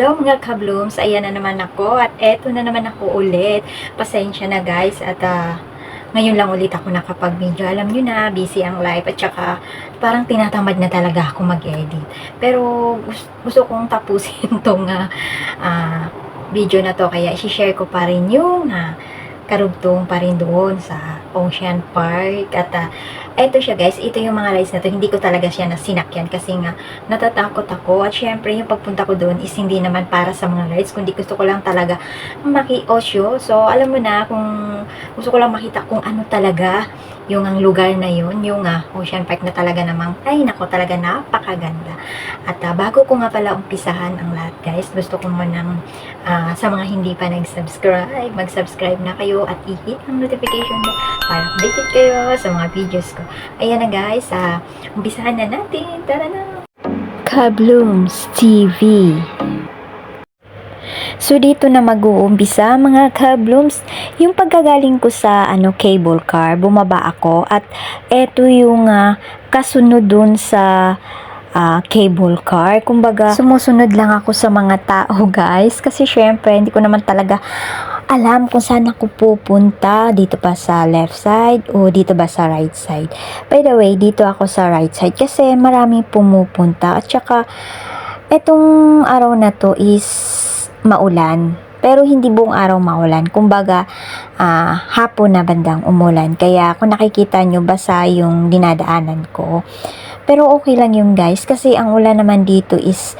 Hello mga kablooms, ayan na naman ako at eto na naman ako ulit. Pasensya na guys at ngayon lang ulit ako nakapag-video. Alam nyo na, busy ang life at saka parang tinatamad na talaga ako mag-edit. Pero gusto kong tapusin tong video na to kaya i-share ko pa rin yung karugtong pa rin doon sa Ocean Park. At eto siya guys, ito yung mga rides na to, hindi ko talaga siya nasinakyan kasi nga natatakot ako. At syempre yung pagpunta ko doon is hindi naman para sa mga rides, kundi gusto ko lang talaga maki-osyo. So alam mo na, kung gusto ko lang makita kung ano talaga yung ang lugar na yun, yung Ocean Park na talaga namang, ay nako, talaga napakaganda. At bago ko nga pala umpisahan ang lahat guys, gusto ko munang sa mga hindi pa nag-subscribe, mag-subscribe na kayo at i-hit ang notification mo para updated kayo sa mga videos ko. Ayan na guys, umpisahan na natin. Tara na! Kablooms TV. So dito na mag-uumpisa mga kablooms, yung pagkagaling ko sa cable car, bumaba ako at eto yung kasunod dun sa cable car. Kumbaga, sumusunod lang ako sa mga tao guys kasi syempre hindi ko naman talaga alam kung saan ako pupunta, dito ba sa left side o dito ba sa right side. By the way, dito ako sa right side kasi maraming pumupunta at saka etong araw na to is maulan. Pero hindi buong araw maulan. Kumbaga, hapon na bandang umulan. Kaya kung nakikita nyo, basa yung dinadaanan ko. Pero okay lang yun guys. Kasi ang ulan naman dito is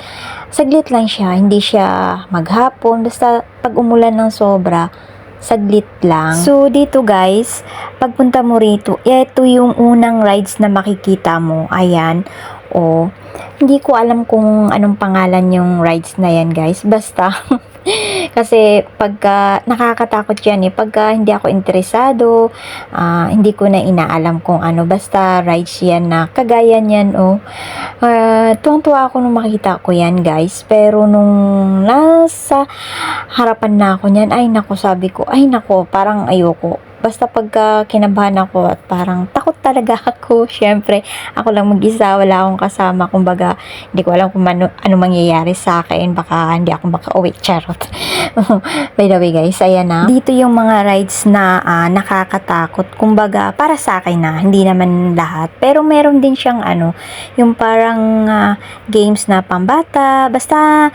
saglit lang siya. Hindi siya maghapon. Basta pag umulan ng sobra, saglit lang. So dito guys, pagpunta mo rito, ito yung unang rides na makikita mo. Ayan. O, hindi ko alam kung anong pangalan yung rides na yan guys. Basta, kasi pagka nakakatakot yan pagka hindi ako interesado, hindi ko na inaalam kung ano. Basta rides yan na kagaya niyan tuwang-tuwa ako nung makita ko yan guys. Pero nung nasa harapan na ako niyan, ay nako, sabi ko, ay nako, parang ayoko. Basta pagka kinabahan ako at parang takot talaga ako. Syempre, ako lang mag-isa, wala akong kasama. Kumbaga, hindi ko alam kung ano mangyayari sa akin. Baka hindi ako makauwi. Charot. By the way guys, ayan na. Dito yung mga rides na nakakatakot. Kumbaga, para sa akin hindi naman lahat. Pero meron din siyang yung parang games na pambata. Basta,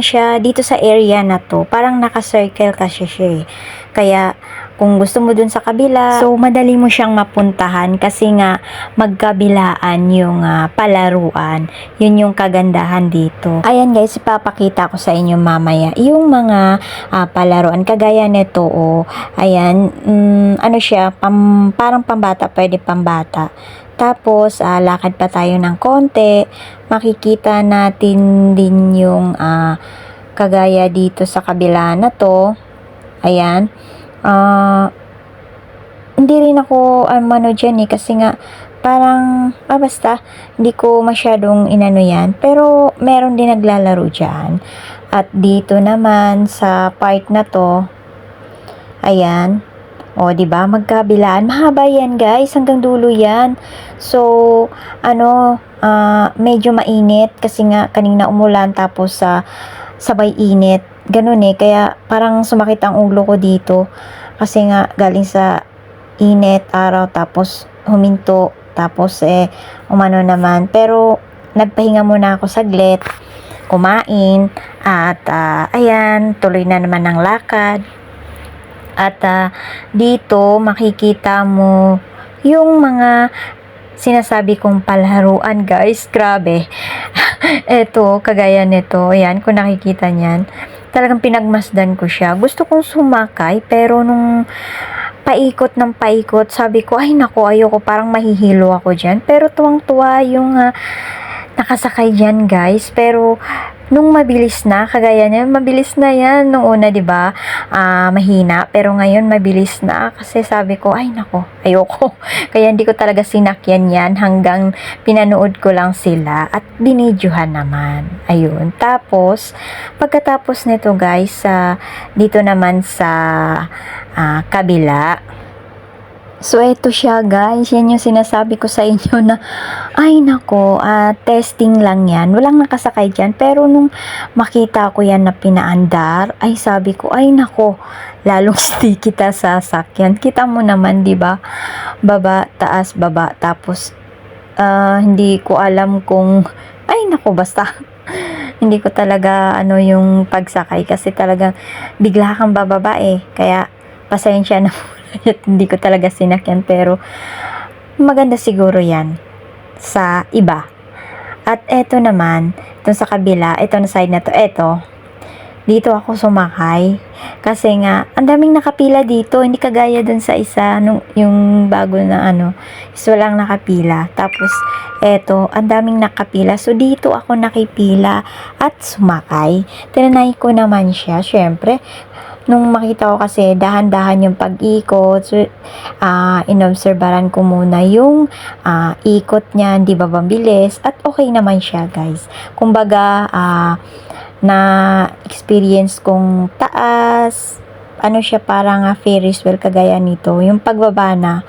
siya, dito sa area na to, parang naka-circle kasi siya Kaya, kung gusto mo dun sa kabila, so madali mo siyang mapuntahan kasi nga magkabilaan yung palaruan. Yun yung kagandahan dito. Ayan guys, ipapakita ko sa inyo mamaya yung mga palaruan. Kagaya nito, ayan, siya, parang pambata, pwede pambata. Tapos, lakad pa tayo ng konti. Makikita natin din yung kagaya dito sa kabila na to. Ayan. Hindi rin ako dyan kasi nga parang basta hindi ko masyadong inano yan, pero meron din naglalaro dyan. At dito naman sa part na to, ayan, di ba, magkabilaan, mahaba yan guys, hanggang dulo yan. So medyo mainit kasi nga kanina umulan tapos sabay init, ganun kaya parang sumakit ang ulo ko dito kasi nga galing sa init araw tapos huminto tapos umano naman. Pero nagpahinga muna ako saglit, kumain at ayan, tuloy na naman ang lakad. At dito makikita mo yung mga sinasabi kong palaruan guys. Grabe. Eto, kagaya nito, ayan, kung nakikita niyan, talagang pinagmasdan ko siya. Gusto kong sumakay, pero nung paikot ng paikot, sabi ko, ay nako, ayoko, parang mahihilo ako dyan. Pero tuwang-tuwa yung nakasakay dyan guys. Pero nung mabilis na, kagaya niyan, mabilis na yan. Nung una, diba, mahina. Pero ngayon, mabilis na. Kasi sabi ko, ay nako, ayoko. Kaya hindi ko talaga sinakyan yan hanggang pinanood ko lang sila. At binidyohan naman. Ayun. Tapos, pagkatapos nito guys, dito naman sa kabila, So, eto siya guys. Yan yung sinasabi ko sa inyo na, ay nako, testing lang yan. Walang nakasakay dyan. Pero nung makita ko yan na pinaandar, ay sabi ko, ay nako, lalong sticky ta sa sakyan. Kita mo naman, di ba? Baba, taas, baba. Tapos, hindi ko alam kung, ay nako, basta. Hindi ko talaga, yung pagsakay. Kasi talagang, bigla kang bababa eh. Kaya, pasensya na at hindi ko talaga sinakyan, pero maganda siguro yan sa iba. At eto naman, itong sa kabila, ito na side na to, eto, dito ako sumakay kasi nga ang daming nakapila dito, hindi kagaya dun sa isa yung bago na is walang nakapila. Tapos eto, ang daming nakapila, so dito ako nakipila at sumakay. Tinanay ko naman siya, syempre nung makita ko kasi dahan-dahan yung pag-ikot, so, inobserbaran ko muna yung ikot niya, di ba mabilis, at okay naman siya guys. Kumbaga, na experience kong taas, siya parang Ferris wheel kagaya nito, yung pagbaba na,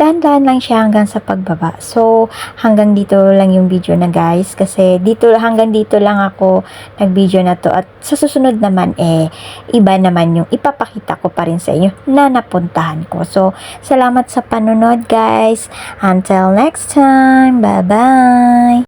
dahan-dahan lang siya hanggang sa pagbaba. So, hanggang dito lang yung video na guys. Kasi hanggang dito lang ako nag-video na to. At sa susunod naman iba naman yung ipapakita ko pa rin sa inyo na napuntahan ko. So, salamat sa panonood guys. Until next time. Bye-bye.